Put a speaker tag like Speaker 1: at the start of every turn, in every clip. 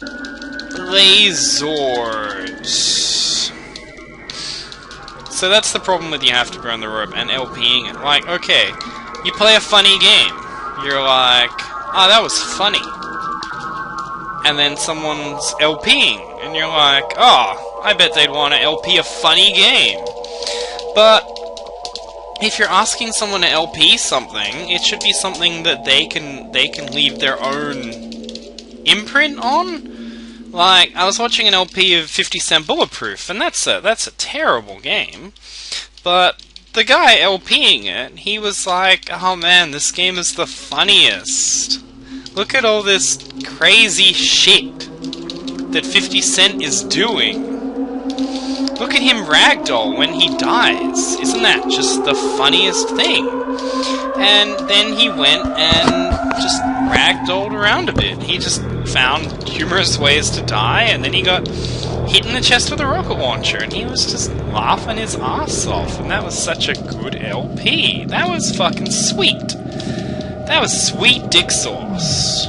Speaker 1: Lasers. So that's the problem with You Have to Go on the Rope and LPing it. Like, okay, you play a funny game. You're like, oh, that was funny. And then someone's LPing, and you're like, oh, I bet they'd want to LP a funny game. But if you're asking someone to LP something, it should be something that they can leave their own imprint on. Like, I was watching an LP of 50 Cent Bulletproof, and that's a terrible game. But the guy LPing it, he was like, oh man, this game is the funniest. Look at all this crazy shit that 50 Cent is doing. Look at him ragdoll when he dies. Isn't that just the funniest thing? And then he went and just ragdolled around a bit. He just found humorous ways to die, and then he got hit in the chest with a rocket launcher, and he was just laughing his ass off, and that was such a good LP. That was fucking sweet. That was sweet dick sauce,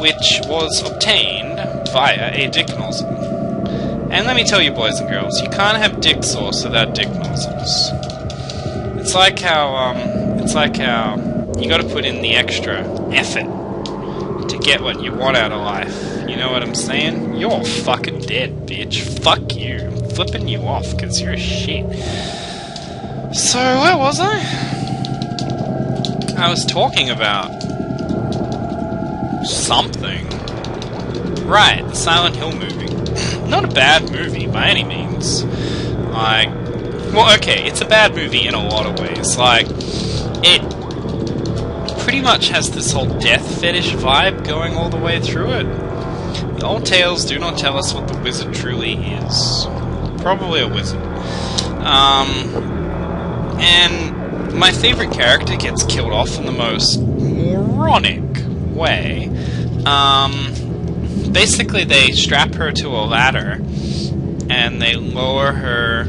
Speaker 1: which was obtained via a dick nozzle. And let me tell you, boys and girls, you can't have dick sauce without dick nozzles. It's like how you gotta put in the extra effort to get what you want out of life. You know what I'm saying? You're fucking dead, bitch. Fuck you. I'm flipping you off because you're a shit. So, where was I? I was talking about something. Right, the Silent Hill movie. Not a bad movie by any means. Like, well, okay, it's a bad movie in a lot of ways. Like, it pretty much has this whole death fetish vibe going all the way through it. The old tales do not tell us what the wizard truly is. Probably a wizard. And my favorite character gets killed off in the most moronic way. Basically, they strap her to a ladder, and they lower her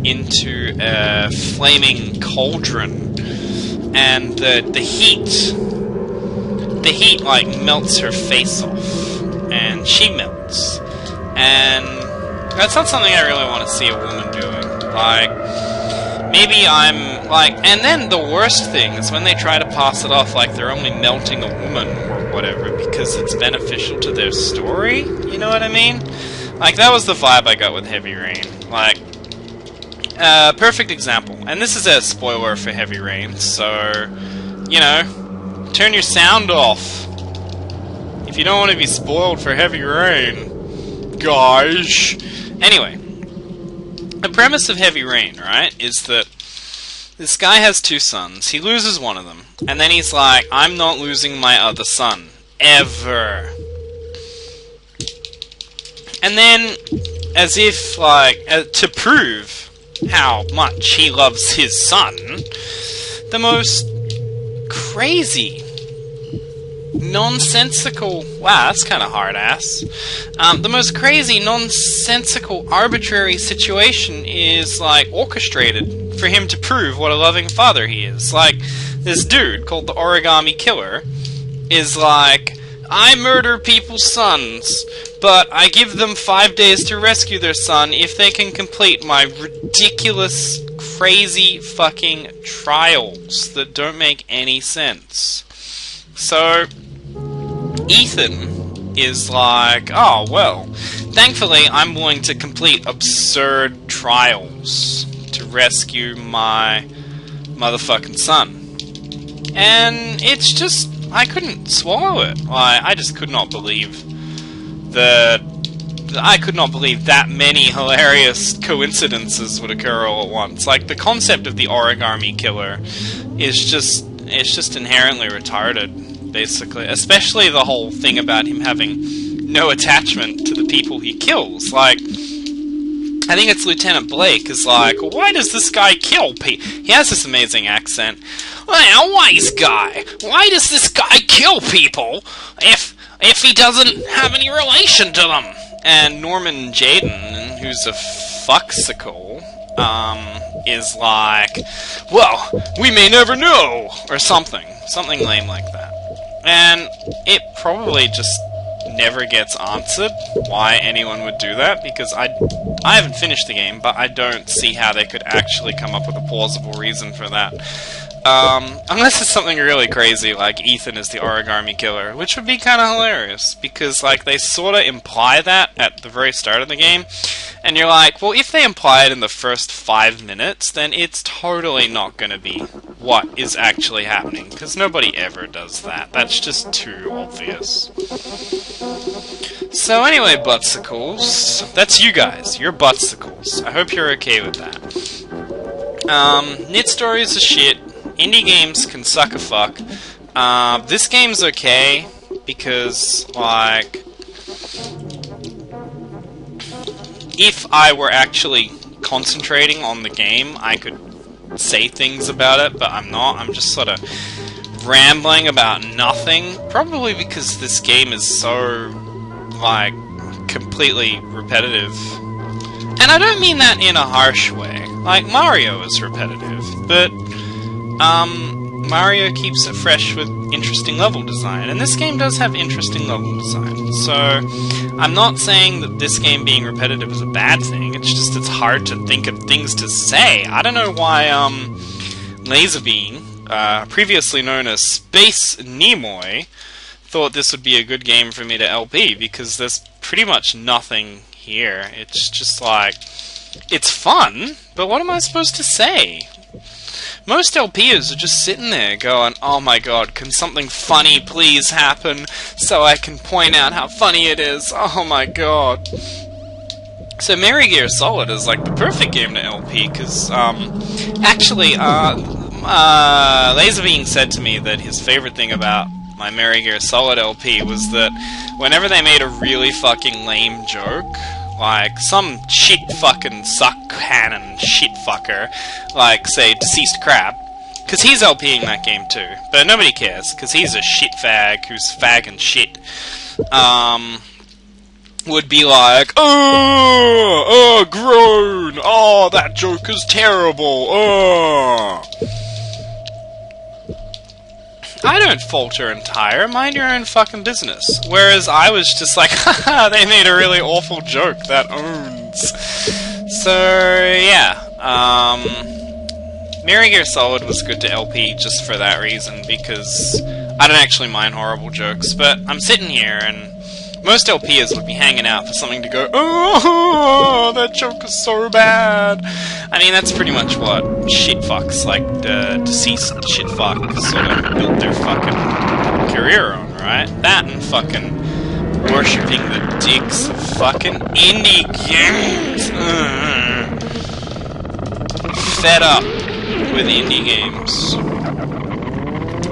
Speaker 1: into a flaming cauldron, and the heat like melts her face off, and she melts, and that's not something I really want to see a woman doing. Like, maybe I'm like, and then the worst thing is when they try to pass it off like they're only melting a woman or whatever because it's beneficial to their story. You know what I mean? Like, that was the vibe I got with Heavy Rain. Like, perfect example. And this is a spoiler for Heavy Rain, so, you know, turn your sound off if you don't want to be spoiled for Heavy Rain, guys. Anyway, the premise of Heavy Rain, right, is that this guy has two sons. He loses one of them, and then he's like, I'm not losing my other son. Ever. And then, as if, like, to prove how much he loves his son, the most crazy, nonsensical... Wow, that's kind of hard-ass. The most crazy, nonsensical, arbitrary situation is, like, orchestrated for him to prove what a loving father he is. Like, this dude, called the Origami Killer, is like, I murder people's sons, but I give them 5 days to rescue their son if they can complete my ridiculous, crazy fucking trials that don't make any sense. So, Ethan is like, oh, well, thankfully I'm willing to complete absurd trials to rescue my motherfucking son. And it's just, I couldn't swallow it. I just could not believe that many hilarious coincidences would occur all at once. Like, the concept of the Origami Killer is just, it's just inherently retarded, basically. Especially the whole thing about him having no attachment to the people he kills. Like, I think it's Lieutenant Blake is like, why does this guy kill people? He has this amazing accent. Well, wise guy, why does this guy kill people if he doesn't have any relation to them? And Norman Jayden, who's a fuxicle, is like, well, we may never know, or something lame like that. And it probably just never gets answered why anyone would do that, because I haven't finished the game, but I don't see how they could actually come up with a plausible reason for that. Unless it's something really crazy, like Ethan is the origami killer, which would be kind of hilarious, because, like, they sort of imply that at the very start of the game, and you're like, well, if they imply it in the first 5 minutes, then it's totally not going to be what is actually happening, because nobody ever does that. That's just too obvious. So anyway, Buttsicles, that's you guys. You're Buttsicles. I hope you're okay with that. Knit stories are shit. Indie games can suck a fuck. This game's okay, because, like, if I were actually concentrating on the game, I could say things about it, but I'm not. I'm just sort of rambling about nothing. Probably because this game is so, like, completely repetitive. And I don't mean that in a harsh way. Like, Mario is repetitive, but Mario keeps it fresh with interesting level design, and this game does have interesting level design. So, I'm not saying that this game being repetitive is a bad thing, it's just it's hard to think of things to say. I don't know why, Laserbeam, previously known as Space Nimoy, thought this would be a good game for me to LP, because there's pretty much nothing here. It's just like, it's fun, but what am I supposed to say? Most LPers are just sitting there going, oh my god, can something funny please happen so I can point out how funny it is? Oh my god. So Metal Gear Solid is like the perfect game to LP, because, actually, Laserbeam said to me that his favorite thing about my Metal Gear Solid LP was that whenever they made a really fucking lame joke, like some shit fucking suck cannon shit fucker, like, say, Deceased Crab, because he's LPing that game too, but nobody cares, because he's a shit fag who's fagging shit, would be like, oh, groan, oh, that joke is terrible, oh. I don't falter and tire, mind your own fucking business. Whereas I was just like, haha, they made a really awful joke that owns. So, yeah. Metal Gear Solid was good to LP just for that reason, because I don't actually mind horrible jokes, but I'm sitting here and most LPers would be hanging out for something to go, oh, that joke is so bad. I mean, that's pretty much what shitfucks, like the deceased shitfuck, sort of built their fucking career on, right? That and fucking worshipping the dicks of fucking indie games. Fed up with indie games.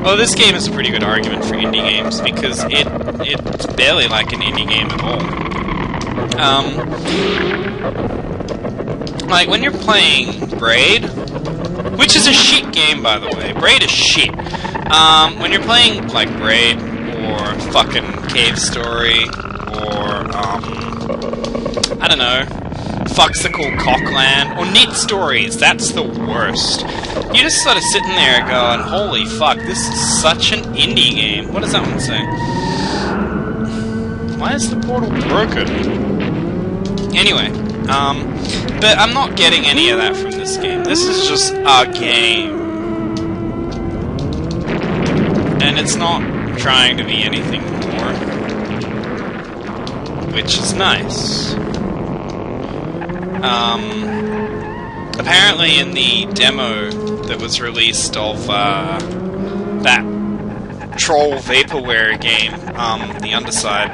Speaker 1: Oh, this game is a pretty good argument for indie games, because it's barely like an indie game at all. Like, when you're playing Braid, which is a shit game, by the way. Braid is shit. When you're playing, like, Braid, or fucking Cave Story, or, I don't know, Fuxical Cockland, or Knit Stories, that's the worst. You're just sort of sitting there going, holy fuck, this is such an indie game. What does that one say? Why is the portal broken? Anyway, but I'm not getting any of that from this game. This is just a game. And it's not trying to be anything more. Which is nice. Apparently in the demo that was released of that Troll Vaporware game, The Underside,